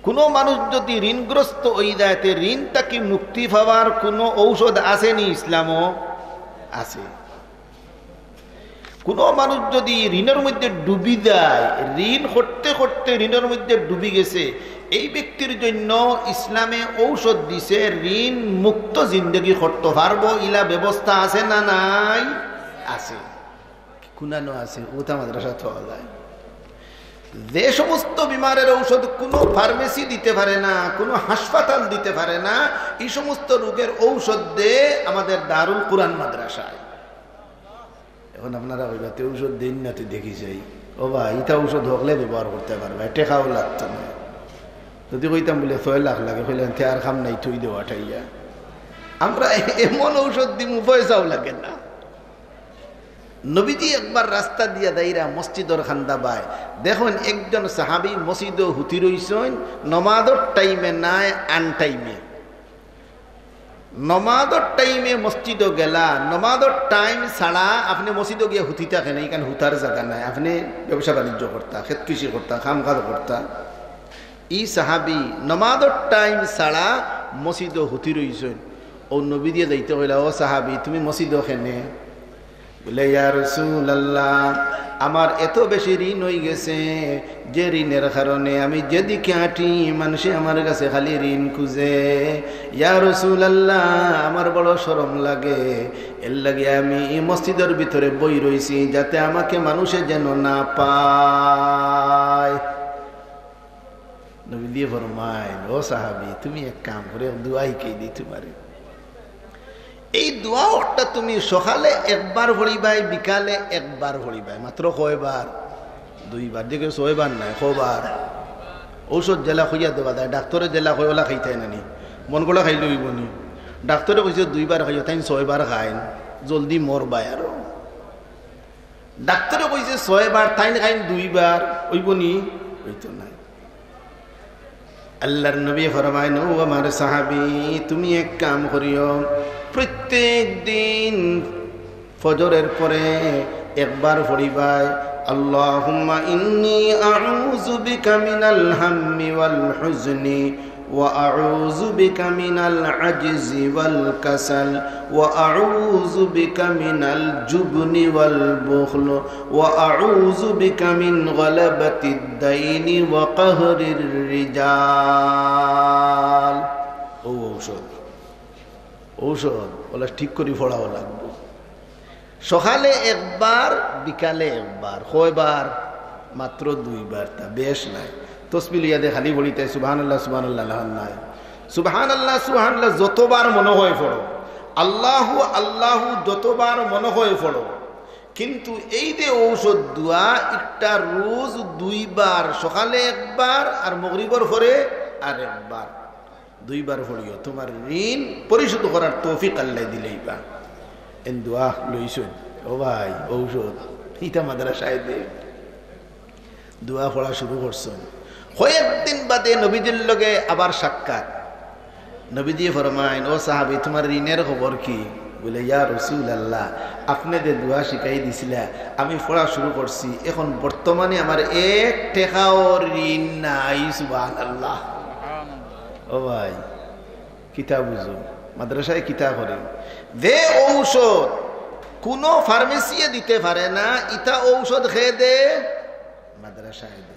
কোনো মানুষ যদি ঋণগ্রস্ত হয়ে যায় তে ঋণ তাকে মুক্তি পাওয়ার কোনো ঔষধ আসেনি? ইসলামও আছে। কোনো মানুষ যদি ঋণের মধ্যে ডুবি যায়, ঋণ করতে করতে ঋণের মধ্যে ডুবি গেছে, এই ব্যক্তির জন্য ইসলামে ঔষধ দিছে, ঋণ মুক্ত জিন্দগি করতে পারবো, ইলা ব্যবস্থা আছে না নাই? আছে। কুনানো আছে, ওটা মাদ্রাসা পাওয়া যায়। যে সমস্ত বিমারের ঔষধ কোনো ফার্মেসি দিতে পারে না, কোনো হাসপাতাল দিতে পারে না, এই সমস্ত রোগের ঔষধ দেয় আমাদের দারুল কুরআন মাদ্রাসায়। এখন আপনারা ওইভাবে ঔষধ দিন না, তুই দেখি যাই ও ভাই ইটা ঔষধ হকলে ব্যবহার করতে পারবে, টেকাও লাগতো না। যদি কইতাম বলে 6 লাখ লাগে, কইলেন আর খাম নাই, থই দেওয়া ঠাইয়া। আমরা এমন ঔষধ দিমু পয়সাও লাগে না। নবীজি একবার রাস্তা দিয়া দাইরা মসজিদর খান্দা বাই, দেখুন একজন সাহাবী মসজিদে হুতি রইছেন, নমাজের টাইমে নাই, আন টাইমে। নমাজের টাইমে মসজিদে গেলা, নমাজের টাইম ছাড়া আপনি মসজিদে গিয়ে হুতি থাকেন, এইখানে হুতার জায়গা নাই, আপনি ব্যবসা বাণিজ্য করতা, খেত কৃষি করতা, কাম কাজ করতা। ই সাহাবী নমাজের টাইম ছাড়া মসজিদে হুতি রইছেন। ও নবী দিয়ে যাইতে কইলা, ও সাহাবী তুমি মসজিদে খেনে? বলে ইয়া রাসূলুল্লাহ, আমার এত বেশি ঋণ হয়ে গেছে যে ঋণের কারণে আমি যেদিকে হাঁটি মানুষে আমার কাছে খালি ঋণ খুঁজে। ইয়া রাসূলুল্লাহ, আমার বড় শরম লাগে, এর লাগে আমি এই মসজিদের ভিতরে বই রইছি যাতে আমাকে মানুষে যেন না পায়। নবী দিয়ে ফরমায়, ও সাহাবী তুমি এক কাম করে দুয়াই কে দি তোমারে, এই দোয়া ওটা তুমি সকালে একবার পড়িবাই, বিকালে একবার পড়িবাই। মাত্র কয়বার? 2 বার। দেখে 6 বার নাই, কবার? ঔষধ জেলা খুঁজা দেওয়া যায়, ডাক্তরে জেলা কয়লা খাইতে নানি, মন গলা খাইলে হইব নি? ডাক্তরে কইছে 2 বার খাইও, তাই 6 বার খাইন, জলদি মরবাই। আর ডাক্তরে কইছে 6 বার, তাই খাইন 2 বার, হইব নি? হইতো না। আল্লাহর নবী ফরমায়, ও আমার সাহাবী তুমি এক কাম করিও, প্রত্যেক দিন ফজরের পরে একবার পড়িবাই, আল্লাহুম্মা ইন্নী আউযু বিকা মিনাল হাম্মি ওয়াল হুজনি ওয়া আউযু বিকা মিনাল আজজি ওয়াল কাসাল ওয়া আউযু বিকা মিনাল জুবনি ওয়াল বুখল ওয়া আউযু বিকা মিন গালাবাতিদ দাইনি ওয়া কাহরির রিজাল। ও ঔষধ, ঔষধ বলে ঠিক করে পড়াও লাগবে। সকালে একবার, বিকালে একবার। কয়বার? মাত্র 2 বার। তা বেশ নাই। তসবিহ লিয়া দে খালি বলিতে সুবহানাল্লাহ সুবহানাল্লাহ নাই, সুবহানাল্লাহ সুবহানাল্লাহ যতবার মনে হয় পড়ো, আল্লাহু আল্লাহু যতবার মনে হয় পড়ো। কিন্তু এই যে ঔষধ দোয়া, একটা রোজ 2 বার, সকালে একবার আর মাগরিবের পরে আর একবার, 2 বার পড়িও, তোমার ঋণ পরিশোধ করার তৌফিক আল্লাহ দিলেইবা। এন দোয়া লইছেন ও ভাই, ঔষধ ইটা মাদ্রাসায় দে দোয়া পড়া শুরু করছেন। কয়েকদিন বাদে নবীজির লগে আবার সাক্ষাৎ। নবীজি ফরমায়, ও সাহাবী তোমার ঋণের খবর কি? বলে ইয়া রাসূলুল্লাহ, আপনি যে দোয়া শিখাই দিছিলা আমি পড়া শুরু করছি, এখন বর্তমানে আমার 1 টাকাও ঋণ নাই। সুবহানাল্লাহ। ও ভাই কিতাব বুঝো, মাদ্রাসায় কিতাব করে যে ঔষধ কোনো ফার্মেসিয়ে দিতে পারে না, ইটা ঔষধ খেয়ে দে মাদ্রাসায় দে।